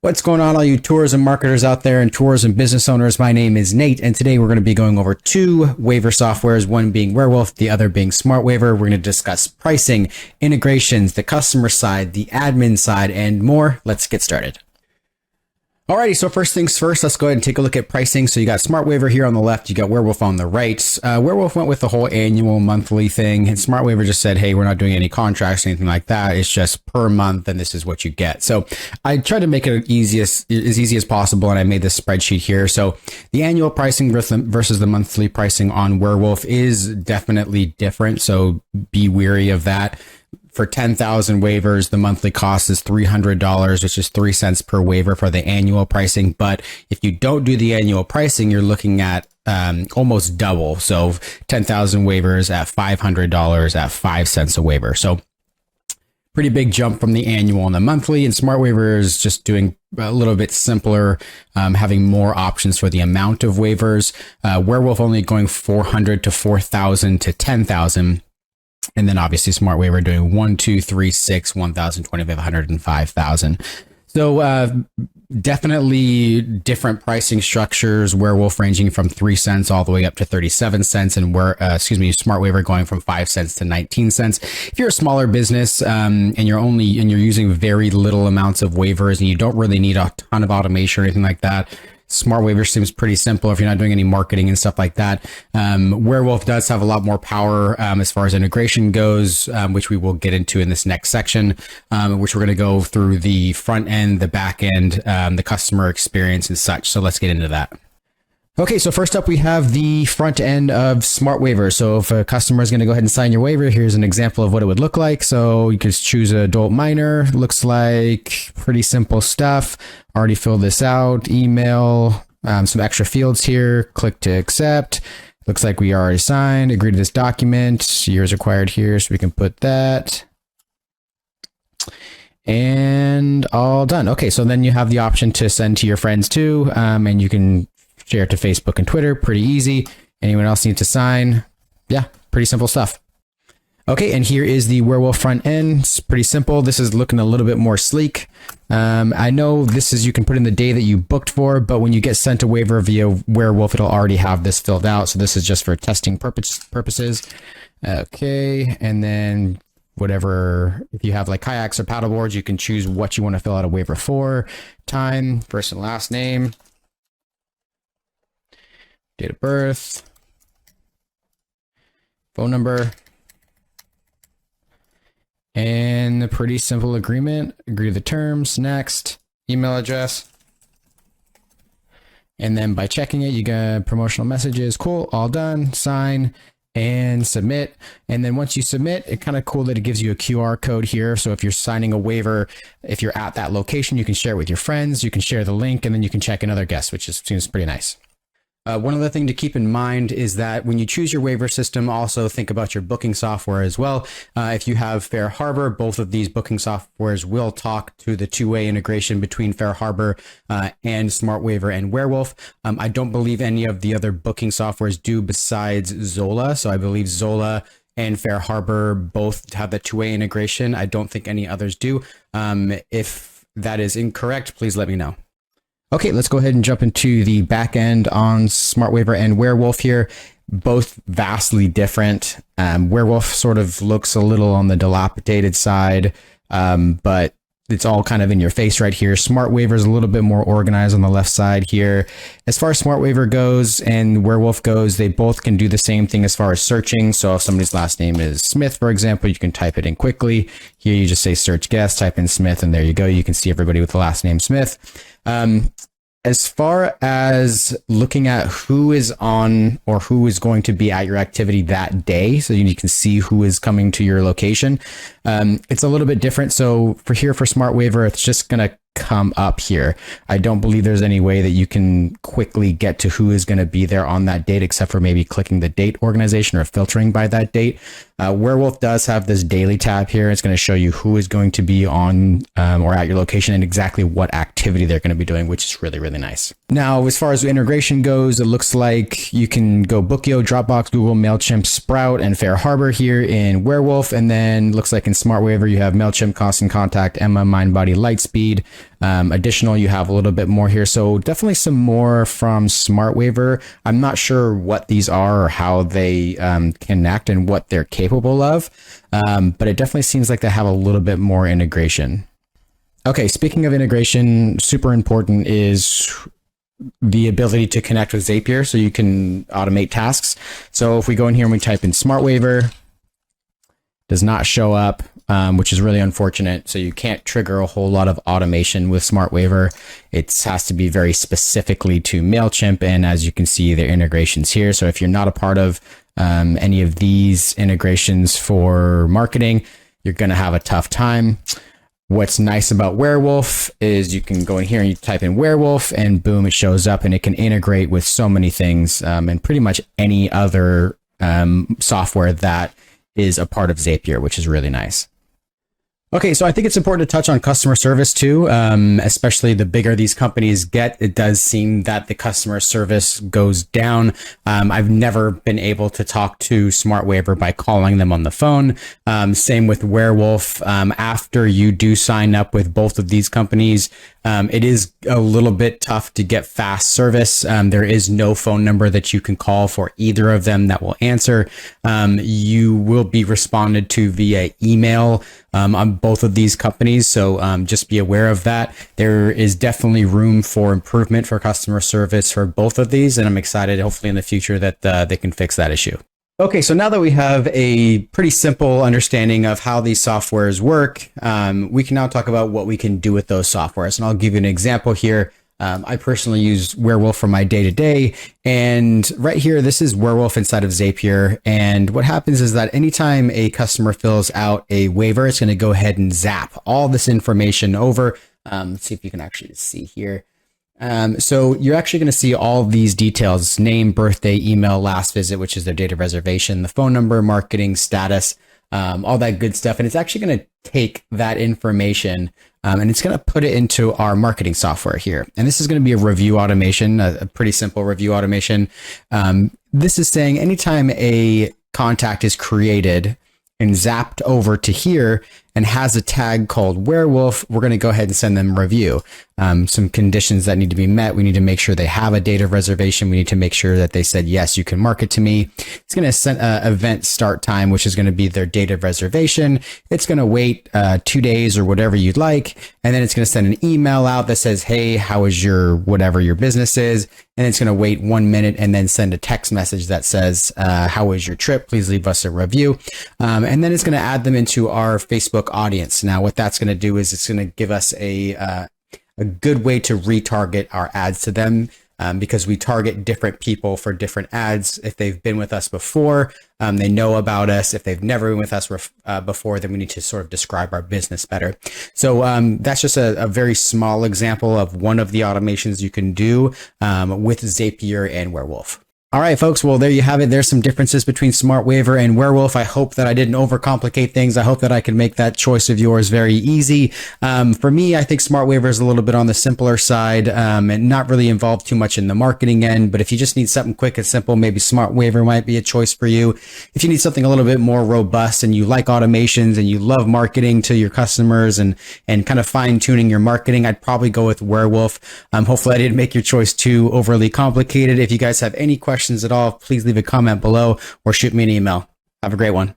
What's going on, all you tourism marketers out there and tourism business owners? My name is Nate, and today we're going to be going over two waiver softwares, one being Wherewolf, the other being Smartwaiver. We're going to discuss pricing, integrations, the customer side, the admin side, and more. Let's get started. Alrighty, so first things first, let's go ahead and take a look at pricing. So you got Smartwaiver here on the left, you got Wherewolf on the right. Wherewolf went with the whole annual monthly thing, and Smartwaiver just said, hey, we're not doing any contracts or anything like that. It's just per month, and this is what you get. So I tried to make it as easy as possible, and I made this spreadsheet here. So the annual pricing versus the monthly pricing on Wherewolf is definitely different, so be wary of that. For 10,000 waivers, the monthly cost is $300, which is 3 cents per waiver for the annual pricing. But if you don't do the annual pricing, you're looking at almost double. So 10,000 waivers at $500 at 5 cents a waiver. So pretty big jump from the annual and the monthly. And Smartwaiver is just doing a little bit simpler, having more options for the amount of waivers. Wherewolf only going 400 to 4,000 to 10,000. And then obviously Smartwaiver doing 1, 2, 3, 6, 1,000, 2,500, and 5,000. So definitely different pricing structures. Wherewolf ranging from 3 cents all the way up to 37 cents, and Smartwaiver going from 5 cents to 19 cents. If you're a smaller business and you're using very little amounts of waivers and you don't really need a ton of automation or anything like that, Smartwaiver seems pretty simple if you're not doing any marketing and stuff like that. Wherewolf does have a lot more power as far as integration goes, which we will get into in this next section, which we're going to go through the front end, the back end, the customer experience and such. So let's get into that. Okay, so first up, we have the front end of Smartwaiver. So if a customer is going to go ahead and sign your waiver, here's an example of what it would look like. So you can choose an adult minor. Looks like pretty simple stuff. Already filled this out. Email, some extra fields here. Click to accept. Looks like we already signed. Agree to this document. Years required here, so we can put that. And all done. Okay, so then you have the option to send to your friends too, and you can share it to Facebook and Twitter. Pretty easy. Anyone else need to sign? Yeah, pretty simple stuff. Okay, and here is the Wherewolf front end. It's pretty simple. This is looking a little bit more sleek. I know this is, you can put in the day that you booked for, but when you get sent a waiver via Wherewolf, it'll already have this filled out. So this is just for testing purposes. Okay, and then whatever, if you have like kayaks or paddleboards, you can choose what you want to fill out a waiver for. Time, first and last name, date of birth, phone number, and a pretty simple agreement. Agree to the terms, next, email address. And then by checking it, you get promotional messages. Cool, all done, sign and submit. And then once you submit, it's kind of cool that it gives you a QR code here. So if you're signing a waiver, if you're at that location, you can share it with your friends, you can share the link, and then you can check in other guests, which seems pretty nice. One other thing to keep in mind is that when you choose your waiver system, also think about your booking software as well. If you have Fair Harbor, both of these booking softwares will talk to the two-way integration between Fair Harbor and Smartwaiver and Wherewolf. I don't believe any of the other booking softwares do besides Zola. So I believe Zola and Fair Harbor both have the two-way integration. I don't think any others do. If that is incorrect, please let me know. Okay, let's go ahead and jump into the back end on Smartwaiver and Wherewolf here. Both vastly different. Wherewolf sort of looks a little on the dilapidated side, but it's all kind of in your face right here. Smartwaiver is a little bit more organized on the left side here. As far as Smartwaiver goes and Wherewolf goes, they both can do the same thing as far as searching. So if somebody's last name is Smith, for example, you can type it in quickly. Here you just say search guest, type in Smith, and there you go. You can see everybody with the last name Smith. As far as looking at who is on or who is going to be at your activity that day, so you can see who is coming to your location, it's a little bit different. So for Smartwaiver, it's just going to come up here. I don't believe there's any way that you can quickly get to who is going to be there on that date, except for maybe clicking the date organization or filtering by that date. Wherewolf does have this daily tab here. It's going to show you who is going to be on or at your location and exactly what activity they're going to be doing, which is really, really nice. Now, as far as integration goes, it looks like you can go Bookio, Dropbox, Google, MailChimp, Sprout, and Fair Harbor here in Wherewolf. And then looks like in Smartwaiver, you have MailChimp, Constant Contact, Emma, Mindbody, Lightspeed. Additional, you have a little bit more here. So definitely some more from Smartwaiver. I'm not sure what these are or how they connect and what they're capable of, but it definitely seems like they have a little bit more integration. Okay, speaking of integration, super important is the ability to connect with Zapier so you can automate tasks. So if we go in here and we type in Smartwaiver, does not show up, which is really unfortunate. So you can't trigger a whole lot of automation with Smartwaiver. It has to be very specifically to MailChimp. And as you can see, their integrations here. So if you're not a part of any of these integrations for marketing, you're going to have a tough time. What's nice about Wherewolf is you can go in here and you type in Wherewolf and boom, it shows up, and it can integrate with so many things and pretty much any other software that is a part of Zapier, which is really nice. Okay, so I think it's important to touch on customer service too, especially the bigger these companies get. It does seem that the customer service goes down. I've never been able to talk to Smartwaiver by calling them on the phone. Same with Wherewolf. After you do sign up with both of these companies, it is a little bit tough to get fast service. There is no phone number that you can call for either of them that will answer. You will be responded to via email on both of these companies. So just be aware of that. There is definitely room for improvement for customer service for both of these. And I'm excited, hopefully in the future, that they can fix that issue. Okay, so now that we have a pretty simple understanding of how these softwares work, we can now talk about what we can do with those softwares. And I'll give you an example here. I personally use Wherewolf for my day-to-day. And right here, this is Wherewolf inside of Zapier. And what happens is that anytime a customer fills out a waiver, it's going to go ahead and zap all this information over. Let's see if you can actually see here. So you're actually going to see all these details: name, birthday, email, last visit, which is their date of reservation, the phone number, marketing status, all that good stuff. And it's actually going to take that information and it's going to put it into our marketing software here. And this is going to be a review automation, a pretty simple review automation. This is saying anytime a contact is created and zapped over to here and has a tag called Wherewolf, we're going to go ahead and send them a review. Some conditions that need to be met. We need to make sure they have a date of reservation. We need to make sure that they said, yes, you can market to me. It's going to set an event start time, which is going to be their date of reservation. It's going to wait 2 days or whatever you'd like. And then it's going to send an email out that says, hey, how is your whatever your business is? And it's going to wait 1 minute and then send a text message that says, how was your trip? Please leave us a review. And then it's going to add them into our Facebook audience. Now, what that's going to do is it's going to give us a good way to retarget our ads to them, because we target different people for different ads. If they've been with us before, they know about us. If they've never been with us before, then we need to sort of describe our business better. So that's just a very small example of one of the automations you can do with Zapier and Wherewolf. All right, folks. Well, there you have it. There's some differences between Smartwaiver and Wherewolf. I hope that I didn't overcomplicate things. I hope that I can make that choice of yours very easy. For me, I think Smartwaiver is a little bit on the simpler side and not really involved too much in the marketing end. But if you just need something quick and simple, maybe Smartwaiver might be a choice for you. If you need something a little bit more robust and you like automations and you love marketing to your customers and kind of fine tuning your marketing, I'd probably go with Wherewolf. Hopefully I didn't make your choice too overly complicated. If you guys have any questions at all, please leave a comment below or shoot me an email. Have a great one.